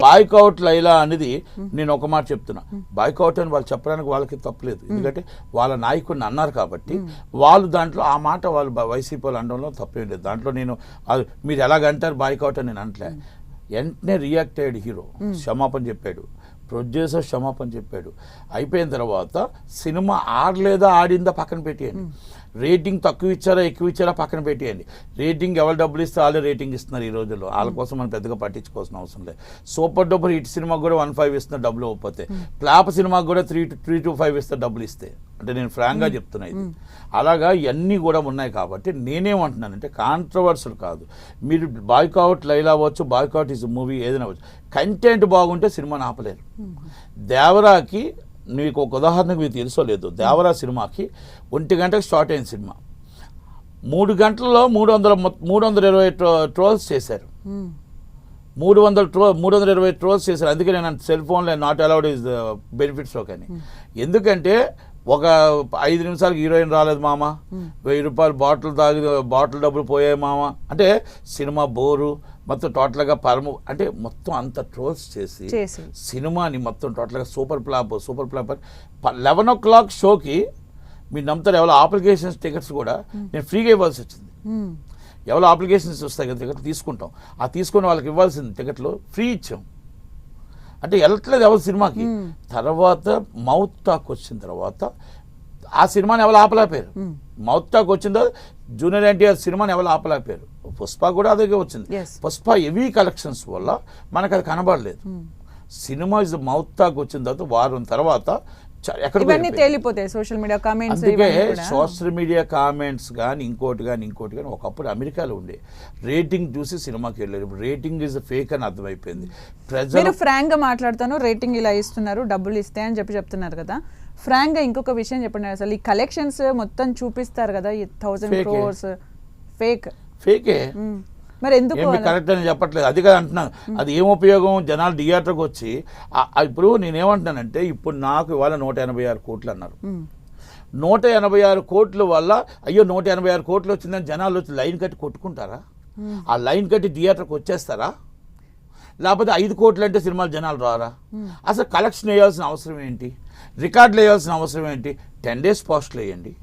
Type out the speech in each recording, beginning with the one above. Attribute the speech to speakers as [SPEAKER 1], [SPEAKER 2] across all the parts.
[SPEAKER 1] Boycott Laila అనేది నేను ఒక మాట చెప్తున్నా, బాయ్కౌట్ అని వాళ్ళు చెప్పడానికి వాళ్ళకి తప్పలేదు, ఎందుకంటే వాళ్ళ నాయకుడిని అన్నారు కాబట్టి వాళ్ళు దాంట్లో ఆ మాట వాళ్ళు వైసీపీ వాళ్ళు అనడంలో తప్పేం లేదు. దాంట్లో నేను మీరు ఎలాగంటారు బాయ్కౌట్ అని నేను అంటలే. వెంటనే రియాక్ట్ అయ్యాడు హీరో, క్షమాపణ చెప్పాడు, ప్రొడ్యూసర్ క్షమాపణ చెప్పాడు. అయిపోయిన తర్వాత సినిమా ఆడలేదా ఆడిందా పక్కన పెట్టేయండి, రేటింగ్ తక్కువ ఇచ్చారా ఎక్కువ ఇచ్చారా పక్కన పెట్టేయండి. రేటింగ్ ఎవరు డబ్బులు ఇస్తే వాళ్ళే రేటింగ్ ఇస్తున్నారు ఈ రోజుల్లో, వాళ్ళ కోసం మనం పెద్దగా పట్టించుకోవాల్సిన అవసరం లేదు. సూపర్ డూపర్ హిట్ సినిమాకి కూడా 1.5 ఇస్తున్నారు డబ్బులు ఇవ్వకపోతే, ఫ్లాప్ సినిమాకి కూడా 3 to 5 ఇస్తారు డబ్బులు ఇస్తే. అంటే నేను ఫ్రాంక్గా చెప్తున్నా ఇది. అలాగా ఇవన్నీ కూడా ఉన్నాయి కాబట్టి నేనేమంటున్నానంటే కాంట్రవర్సల్ కాదు. మీరు బాయ్కౌట్ లైలా అవ్వచ్చు, బాయ్కౌట్ ఇస్ మూవీ ఏదైనా అవ్వచ్చు, కంటెంట్ బాగుంటే సినిమాని ఆపలేరు. దేవరాకి మీకు ఒక ఉదాహరణకు మీకు తెలుసో లేదు, దేవరా సినిమాకి 1 గంటకు స్టార్ట్ అయిన సినిమా 3 గంటల్లో 320 ట్రోల్స్ చేశారు. 320 ట్రోల్స్ చేశారు. అందుకే నేను సెల్ ఫోన్లో నాట్ అలౌడ్ ఇస్ బెనిఫిట్స్ కానీ, ఎందుకంటే ఒక 5 నిమిషాలకు హీరోయిన్ రాలేదు మామ, 1000 రూపాయలు బాటిల్ డబ్బులు పోయాయి మామ అంటే సినిమా బోరు మొత్తం టోటల్గా అంటే మొత్తం అంత ట్రోల్స్ చేసి సినిమాని మొత్తం టోటల్గా సూపర్ ఫ్లాప్ 11 o'clock షోకి మీరు నమ్ముతారు ఎవరో అప్లికేషన్స్ టికెట్స్ కూడా నేను ఫ్రీగా ఇవ్వాల్సి వచ్చింది. ఎవరో అప్లికేషన్స్ వస్తాయి కదా టికెట్లు తీసుకుంటాం, ఆ తీసుకుని వాళ్ళకి ఇవ్వాల్సింది టికెట్లు ఫ్రీ ఇచ్చాం. అంటే వెళ్ళట్లేదు ఎవరు సినిమాకి. తర్వాత మౌత్ టాక్ వచ్చిన తర్వాత ఆ సినిమాని ఎవరు ఆపలేకపోయారు. మౌత్ టాక్ వచ్చిన తర్వాత జూనియర్ ఎన్టీఆర్ సినిమాని ఎవరు ఆపలేకపోయారు. పుష్ప కూడా అదే వచ్చింది. పుష్ప హెవీ కలెక్షన్స్ వల్ల మనకు అది కనబడలేదు. సినిమా ఇస్ మౌత్ టాక్ వచ్చిన తర్వాత వారం తర్వాత
[SPEAKER 2] తేలిపోతాయి సోషల్ మీడియా కామెంట్స్.
[SPEAKER 1] అందుకే సోషల్ మీడియా కామెంట్స్ కానీ ఇంకోటి కానీ ఒకప్పుడు అమెరికాలో ఉండే రేటింగ్ చూసి సినిమాకి వెళ్ళారు. ఇప్పుడు రేటింగ్ ఇస్ ఫేక్ అని అర్థమైపోయింది.
[SPEAKER 2] మీరు ఫ్రాంక్ గా మాట్లాడుతాను, రేటింగ్ ఇలా ఇస్తున్నారు డబ్బులు ఇస్తే అని చెప్తున్నారు కదా. ఫ్రాంక్ గా ఇంకొక విషయం చెప్పండి, అసలు ఈ కలెక్షన్స్ మొత్తం చూపిస్తారు కదా, 1000 crores
[SPEAKER 1] ఫేకే.
[SPEAKER 2] మరి ఎందుకు
[SPEAKER 1] కరెక్ట్ అని చెప్పట్లేదు, అది కదా అంటున్నాను. అది ఏం ఉపయోగం, జనాలు థియేటర్కి వచ్చి ఇప్పుడు నేనేమంటున్నానంటే ఇప్పుడు నాకు ఇవాళ 186 కోట్లు అన్నారు. 186 కోట్ల వల్ల అయ్యో 186 కోట్లు వచ్చిందని జనాలు వచ్చి లైన్ కట్టి కొట్టుకుంటారా? ఆ లైన్ కట్టి థియేటర్కి వచ్చేస్తారా? లేకపోతే 5 కోట్లు అంటే సినిమాలు జనాలు రారా? అసలు కలెక్షన్ వేయాల్సిన అవసరం ఏంటి? రికార్డులు వేయాల్సిన అవసరం ఏంటి? 10 days పోస్టులు వేయండి,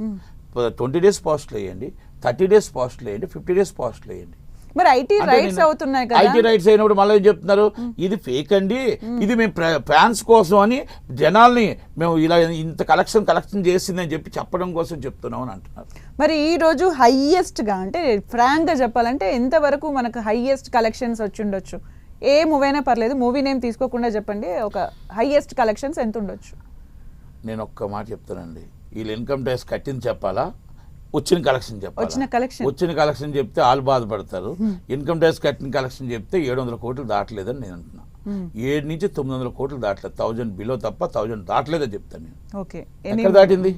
[SPEAKER 1] 20 days పోస్టులు వేయండి, 30 days పోస్టులు వేయండి, 50 days పోస్టులు వేయండి.
[SPEAKER 2] మరి ఐటీ రైట్స్ అవుతున్నాయి కదా.
[SPEAKER 1] ఐటీ రైట్స్ అయినప్పుడు మళ్ళీ ఏం చెప్తున్నారు, ఇది ఫేక్ అండి, ఇది మేము ఫ్యాన్స్ కోసం అని జనాల్ని మేము ఇలా ఇంత కలెక్షన్ చేసిందని చెప్పడం కోసం చెప్తున్నాం అని అంటున్నారు.
[SPEAKER 2] మరి ఈ రోజు హైయెస్ట్ గా అంటే ఫ్రాంక్ గా చెప్పాలంటే ఎంతవరకు మనకు హైయెస్ట్ కలెక్షన్స్ వచ్చి ఉండొచ్చు? ఏ మూవీ అయినా పర్లేదు, మూవీ నేమ్ తీసుకోకుండా చెప్పండి, ఒక హైయెస్ట్ కలెక్షన్స్ ఎంత ఉండొచ్చు?
[SPEAKER 1] నేను ఒక్క మాట చెప్తానండి, వీళ్ళు ఇన్కమ్ ట్యాక్స్ కట్టింది చెప్పాలా, వచ్చిన కలెక్షన్ చెప్పాలి. వచ్చిన కలెక్షన్ చెప్తే వాళ్ళు బాధపడతారు. ఇన్కమ్ ట్యాక్స్ కట్టిన కలెక్షన్ చెప్తే 700 కోట్లు దాటలేదని నేను అంటున్నా. 7 నుంచి 900 కోట్లు దాటలేదు, 1000 బిలో తప్ప 1000 దాటలేదని చెప్తాను నేను. ఎక్కడ దాటింది?